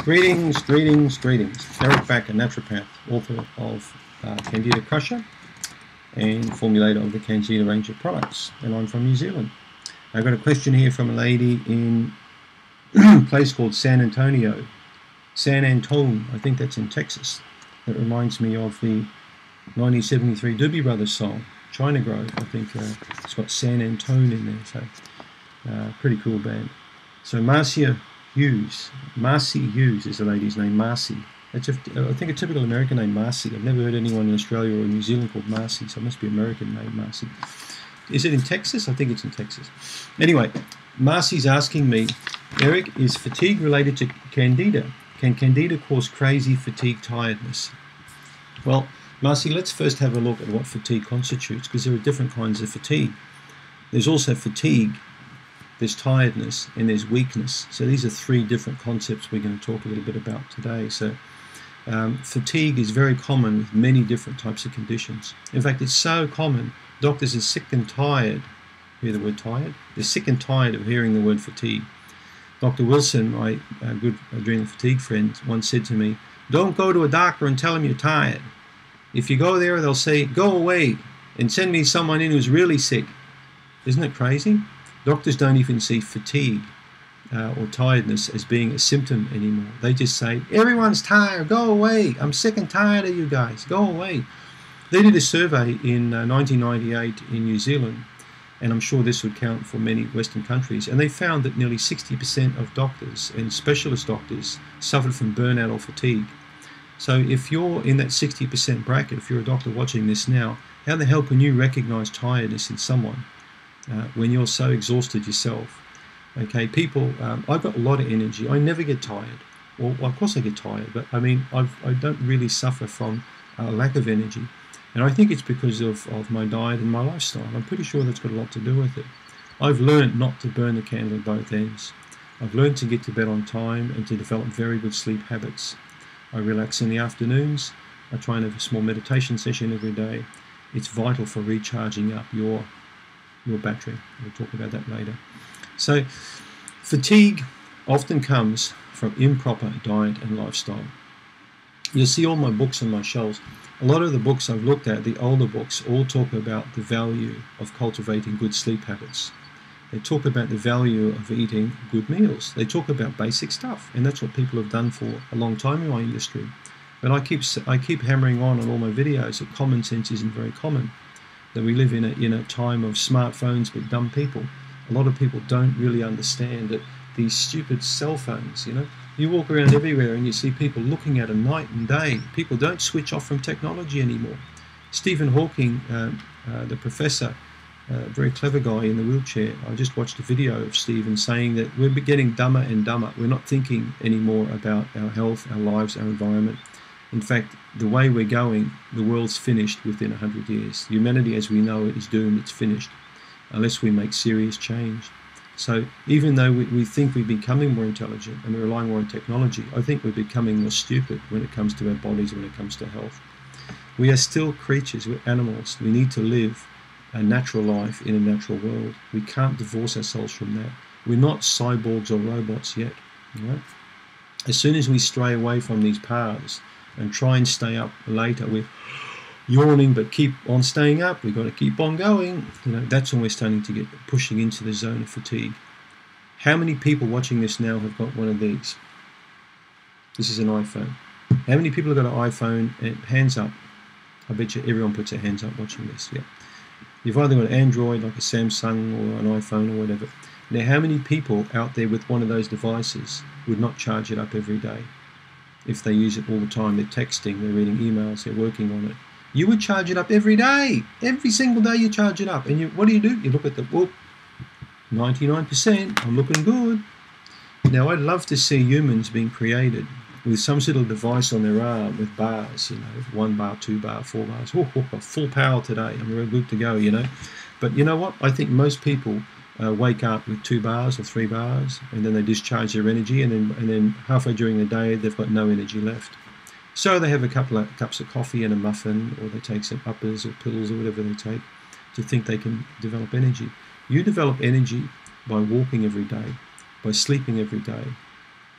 Greetings, greetings, greetings. Eric Back, a naturopath, author of Candida Crusher and formulator of the Candida range of products, and I'm from New Zealand. I've got a question here from a lady in a place called San Antonio. San Antone, I think that's in Texas. That reminds me of the 1973 Doobie Brothers song, China Grove. I think it's got San Antone in there, so pretty cool band. So Marcia Hughes is the lady's name, Marcy. That's I think a typical American name, Marcy. I've never heard anyone in Australia or New Zealand called Marcy, so it must be an American name, Marcy. Is it in Texas? I think it's in Texas. Anyway, Marcy's asking me, Eric, is fatigue related to Candida? Can Candida cause crazy fatigue tiredness? Well, Marcy, let's first have a look at what fatigue constitutes, because there are different kinds of fatigue. There's also fatigue, there's tiredness, and there's weakness. So these are three different concepts we're going to talk a little bit about today. So fatigue is very common with many different types of conditions. In fact, it's so common, doctors are sick and tired. Hear the word tired? They're sick and tired of hearing the word fatigue. Dr. Wilson, my good adrenal fatigue friend, once said to me, don't go to a doctor and tell him you're tired. If you go there, they'll say, go away and send me someone in who's really sick. Isn't it crazy? Doctors don't even see fatigue or tiredness as being a symptom anymore. They just say, everyone's tired, go away. I'm sick and tired of you guys, go away. They did a survey in 1998 in New Zealand, and I'm sure this would count for many Western countries, and they found that nearly 60% of doctors and specialist doctors suffered from burnout or fatigue. So if you're in that 60% bracket, if you're a doctor watching this now, how the hell can you recognize tiredness in someone when you're so exhausted yourself? Okay, people, I've got a lot of energy. I never get tired. Well, of course I get tired, but I mean, I don't really suffer from a lack of energy. And I think it's because of my diet and my lifestyle. I'm pretty sure that's got a lot to do with it. I've learned not to burn the candle at both ends. I've learned to get to bed on time and to develop very good sleep habits. I relax in the afternoons. I try and have a small meditation session every day. It's vital for recharging up your battery. We'll talk about that later. So fatigue often comes from improper diet and lifestyle. You'll see all my books on my shelves. A lot of the books I've looked at, the older books, all talk about the value of cultivating good sleep habits. They talk about the value of eating good meals. They talk about basic stuff, and that's what people have done for a long time in my industry. But I keep hammering on all my videos that common sense isn't very common, that we live in a time of smartphones but dumb people. A lot of people don't really understand that these stupid cell phones, you walk around everywhere and you see people looking at them night and day. People don't switch off from technology anymore. Stephen Hawking, the professor, very clever guy in the wheelchair, I just watched a video of Stephen saying that we're getting dumber and dumber. We're not thinking anymore about our health, our lives, our environment. In fact, the way we're going, the world's finished within 100 years. Humanity as we know it is doomed, it's finished, unless we make serious change. So even though we think we're becoming more intelligent and we're relying more on technology, I think we're becoming more stupid when it comes to our bodies, when it comes to health. We are still creatures, we're animals. We need to live a natural life in a natural world. We can't divorce ourselves from that. We're not cyborgs or robots yet. Right? As soon as we stray away from these paths and try and stay up later, we're yawning but keep on staying up, we've got to keep on going, that's when we're starting to get pushing into the zone of fatigue. How many people watching this now have got one of these? This is an iPhone. How many people have got an iPhone? And hands up. I bet you everyone puts their hands up watching this. Yeah. You've either got an Android like a Samsung or an iPhone or whatever. Now how many people out there with one of those devices would not charge it up every day? If they use it all the time, they're texting, they're reading emails, they're working on it. You would charge it up every day. Every single day you charge it up. And what do? You look at the, 99%, I'm looking good. Now I'd love to see humans being created with some sort of device on their arm with bars, 1 bar, 2 bar, 4 bars. Full power today, and we're good to go, But you know what? I think most people wake up with 2 bars or 3 bars, and then they discharge their energy, and then halfway during the day they've got no energy left. So they have a couple of cups of coffee and a muffin, or they take some uppers or pills or whatever they take to think they can develop energy. You develop energy by walking every day, by sleeping every day,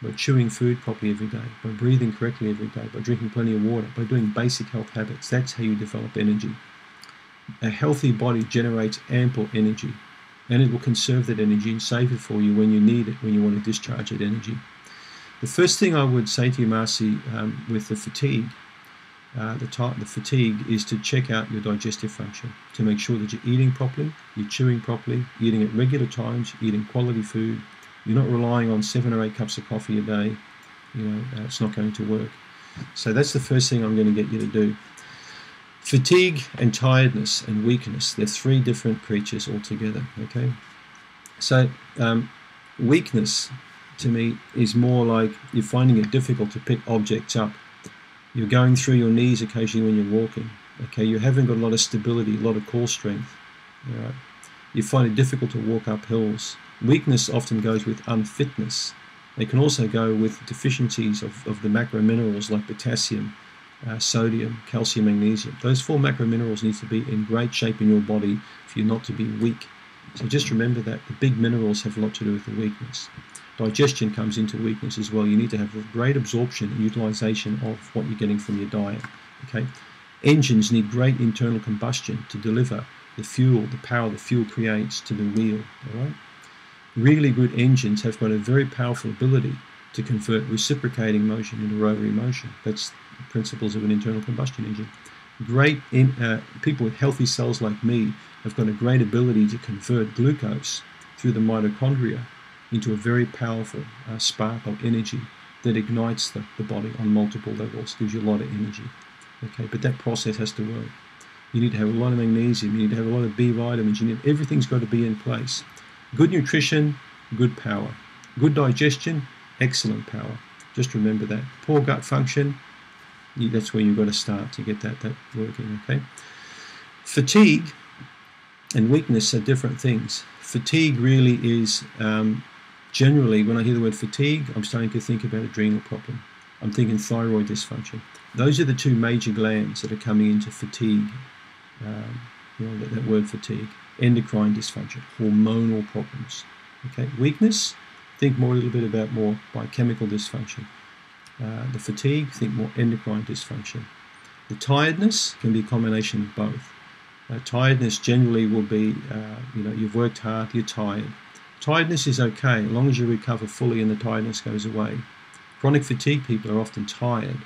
by chewing food properly every day, by breathing correctly every day, by drinking plenty of water, by doing basic health habits. That's how you develop energy. A healthy body generates ample energy, and it will conserve that energy and save it for you when you need it, when you want to discharge that energy. The first thing I would say to you, Marcy, with the fatigue, the fatigue is to check out your digestive function, to make sure that you're eating properly, you're chewing properly, eating at regular times, eating quality food. You're not relying on 7 or 8 cups of coffee a day. It's not going to work. So that's the first thing I'm going to get you to do. Fatigue and tiredness and weakness, they're 3 different creatures altogether, okay? So weakness, to me, is more like you're finding it difficult to pick objects up. You're going through your knees occasionally when you're walking, okay? You haven't got a lot of stability, a lot of core strength, all right? You find it difficult to walk up hills. Weakness often goes with unfitness. It can also go with deficiencies of the macro minerals like potassium, sodium, calcium, magnesium. Those 4 macro minerals need to be in great shape in your body for you not to be weak. So just remember that the big minerals have a lot to do with the weakness. Digestion comes into weakness as well. You need to have a great absorption and utilization of what you're getting from your diet. Okay, engines need great internal combustion to deliver the fuel, the power the fuel creates to the wheel. All right. Really good engines have got a very powerful ability to convert reciprocating motion into rotary motion. That's the principles of an internal combustion engine. People with healthy cells like me have got a great ability to convert glucose through the mitochondria into a very powerful spark of energy that ignites the body on multiple levels, gives you a lot of energy. Okay, but that process has to work. You need to have a lot of magnesium, you need to have a lot of B vitamins, everything's got to be in place. Good nutrition, good power. Good digestion, excellent power. Just remember that. Poor gut function, that's where you've got to start to get that working, okay? Fatigue and weakness are different things. Fatigue really is, generally, when I hear the word fatigue, I'm starting to think about adrenal problem. I'm thinking thyroid dysfunction. Those are the 2 major glands that are coming into fatigue, that word fatigue. Endocrine dysfunction, hormonal problems. Okay, weakness, think a little bit about more biochemical dysfunction. The fatigue, think more endocrine dysfunction. The tiredness can be a combination of both. Tiredness generally will be, you've worked hard, you're tired. Tiredness is okay, as long as you recover fully and the tiredness goes away. Chronic fatigue people are often tired.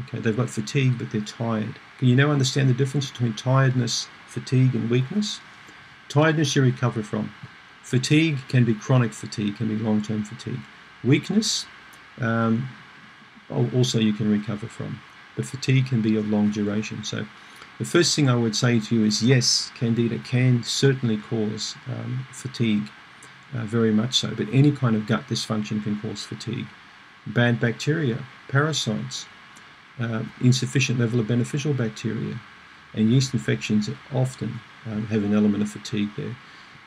Okay, they've got fatigue, but they're tired. Can you now understand the difference between tiredness, fatigue, and weakness? Tiredness you recover from. Fatigue can be chronic fatigue, can be long-term fatigue. Weakness, also you can recover from. But fatigue can be of long duration. So the first thing I would say to you is yes, Candida can certainly cause fatigue, very much so. But any kind of gut dysfunction can cause fatigue. Bad bacteria, parasites, insufficient level of beneficial bacteria, and yeast infections often have an element of fatigue there.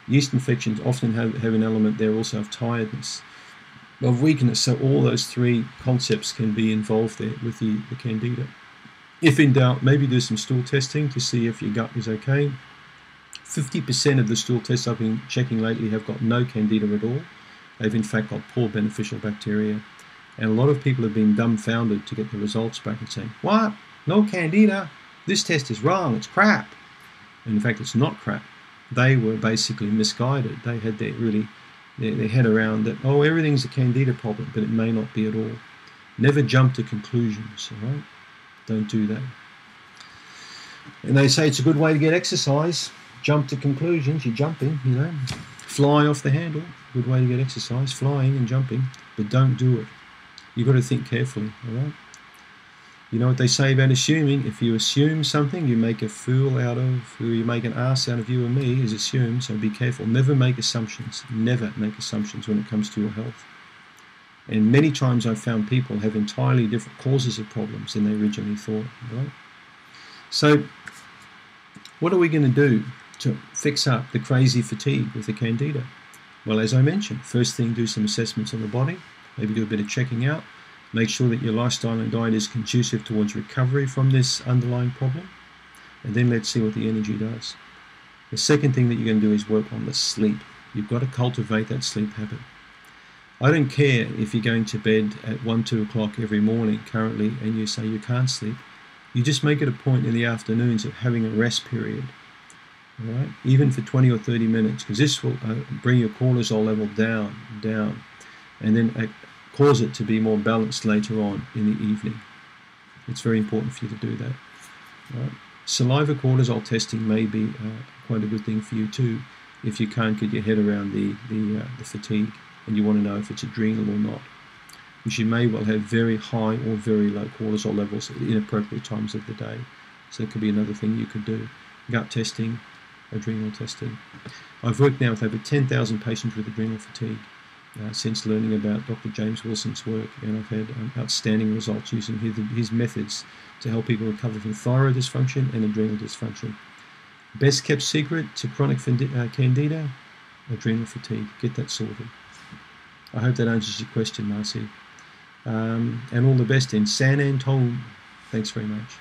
Yeast infections often have an element there also of tiredness, of weakness. So all those 3 concepts can be involved there with the Candida. If in doubt, maybe do some stool testing to see if your gut is okay. 50% of the stool tests I've been checking lately have got no Candida at all. They've in fact got poor beneficial bacteria. And a lot of people have been dumbfounded to get the results back and saying, what? No Candida? This test is wrong, it's crap. And in fact, it's not crap. They were basically misguided. They had their head around that, everything's a Candida problem, but it may not be at all. Never jump to conclusions, all right? Don't do that. And they say it's a good way to get exercise. Jump to conclusions, you're jumping, Fly off the handle, good way to get exercise, flying and jumping, but don't do it. You've got to think carefully, all right? You know what they say about assuming? If you assume something, you make a fool out of, or you make an ass out of you and me, is assumed, so be careful. Never make assumptions. Never make assumptions when it comes to your health. And many times I've found people have entirely different causes of problems than they originally thought, right? So what are we going to do to fix up the crazy fatigue with the Candida? Well, as I mentioned, first thing, do some assessments on the body, maybe do a bit of checking out. Make sure that your lifestyle and diet is conducive towards recovery from this underlying problem. And then let's see what the energy does. The second thing that you're going to do is work on the sleep. You've got to cultivate that sleep habit. I don't care if you're going to bed at 1, 2 o'clock every morning currently and you say you can't sleep. You just make it a point in the afternoons of having a rest period, all right? Even for 20 or 30 minutes, because this will bring your cortisol level down, and then cause it to be more balanced later on in the evening. It's very important for you to do that. All right? Saliva cortisol testing may be quite a good thing for you too, if you can't get your head around the fatigue and you want to know if it's adrenal or not. Because you may well have very high or very low cortisol levels at inappropriate times of the day. So that could be another thing you could do. Gut testing, adrenal testing. I've worked now with over 10,000 patients with adrenal fatigue since learning about Dr. James Wilson's work, and I've had outstanding results using his methods to help people recover from thyroid dysfunction and adrenal dysfunction. Best kept secret to chronic candida, adrenal fatigue. Get that sorted. I hope that answers your question, Marcy. And all the best in San Antone. Thanks very much.